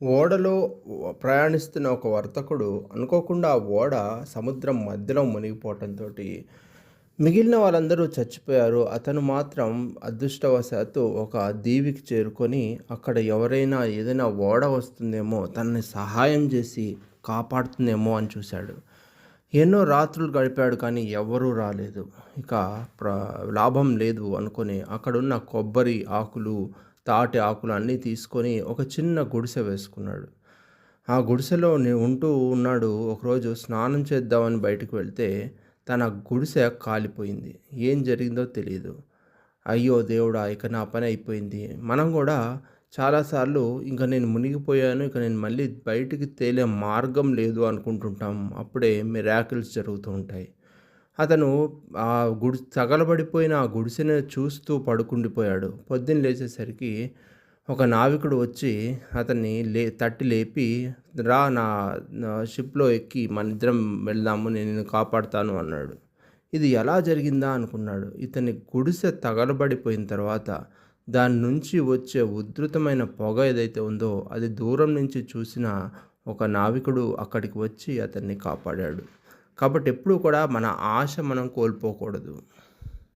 ఓడలో ప్రయాణిస్తున్న ఒక వర్తకుడు అనుకోకుండా ఆ ఓడ సముద్రం మధ్యలో మునిగిపోవటంతోటి మిగిలిన వాళ్ళందరూ చచ్చిపోయారు. అతను మాత్రం అదృష్టవశాత్తు ఒక దీవికి చేరుకొని అక్కడ ఎవరైనా ఏదైనా ఓడ వస్తుందేమో తనని సహాయం చేసి కాపాడుతుందేమో అని చూశాడు. ఎన్నో రాత్రులు గడిపాడు కానీ ఎవ్వరూ రాలేదు. ఇక ప్ర లాభం లేదు అనుకోని అక్కడున్న కొబ్బరి ఆకులు, తాటి ఆకులు అన్నీ తీసుకొని ఒక చిన్న గుడిసె వేసుకున్నాడు. ఆ గుడిసెలో ఉంటూ ఉన్నాడు. ఒకరోజు స్నానం చేద్దామని బయటికి వెళ్తే తన గుడిసె కాలిపోయింది. ఏం జరిగిందో తెలీదు. అయ్యో దేవుడా! ఇక నా పని అయిపోయింది. మనం గూడా చాలాసార్లు ఇంక నేను మునిగిపోయాను. ఇక నేను మళ్ళీ బయటికి తేలే మార్గం లేదు అనుకుంటుంటాం. అప్పుడే మిరాకిల్స్ జరుగుతూ ఉంటాయి. అతను ఆ తగలబడిపోయిన ఆ గుడిసెను చూస్తూ పడుకుండిపోయాడు. పొద్దున్న లేచేసరికి ఒక నావికుడు వచ్చి అతన్ని తట్టి లేపి, "రా నా నా షిప్‌లో ఎక్కి మనిద్దరం వెళ్దాము. నేను నిన్ను కాపాడుతాను" అన్నాడు. ఇది ఎలా జరిగిందా అనుకున్నాడు. ఇతని గుడిసె తగలబడిపోయిన తర్వాత దాని నుంచి వచ్చే ఉధృతమైన పొగ ఏదైతే ఉందో అది దూరం నుంచి చూసిన ఒక నావికుడు అక్కడికి వచ్చి అతన్ని కాపాడాడు. కాబట్టి ఎప్పుడూ కూడా మన ఆశ మనం కోల్పోకూడదు.